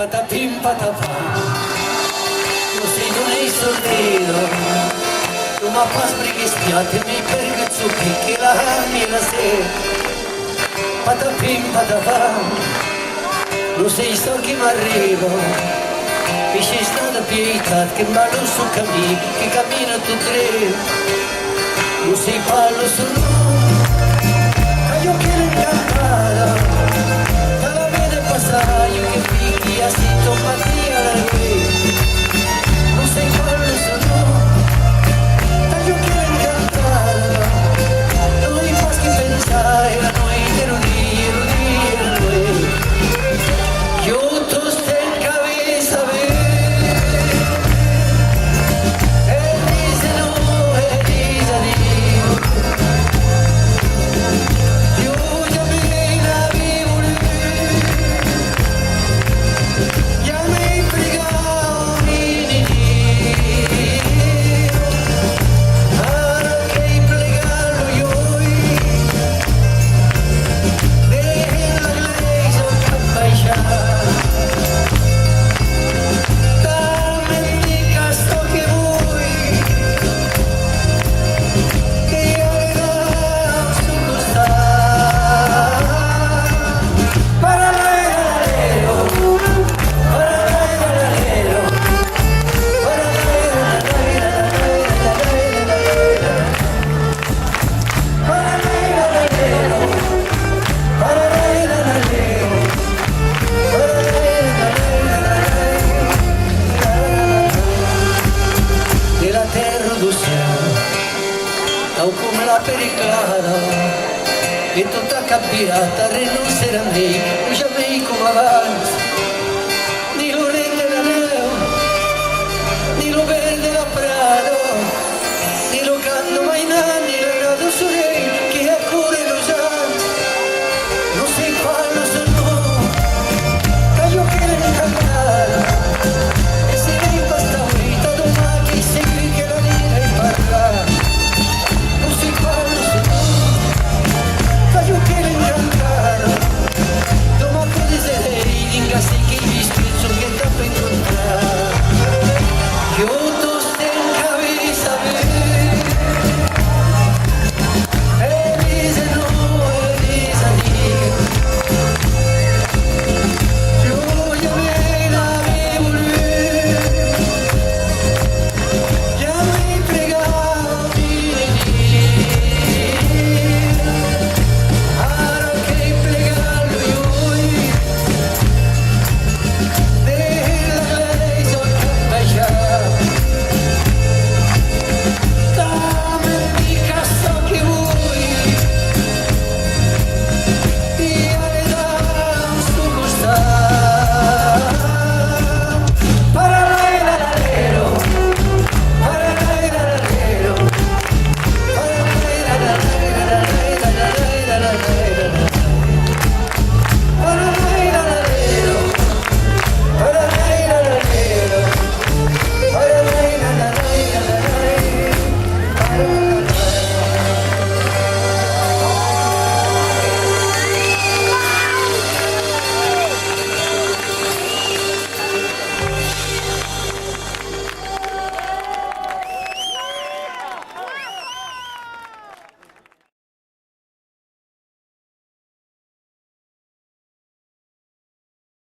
patapim patapam. Tu sei non hai sorriso, tu ma fas prigistiatemi per gazzucchi che la ami la sera. Patapim patapam, tu sei sto che m'arrivo, e c'è stata pietà che ballo su cammino, che cammina tu tre. Tu sei fallo su io quiero encantar, cada vez de pasar, yo que piqui así tomatía la ley. No sé cuál es o no, yo quiero encantar, no hay más que pensar, no hay que unir, yo tosté en cabeza, come la periclata e tutta cambiata, rinunciare a me, non c'è mai come avanti.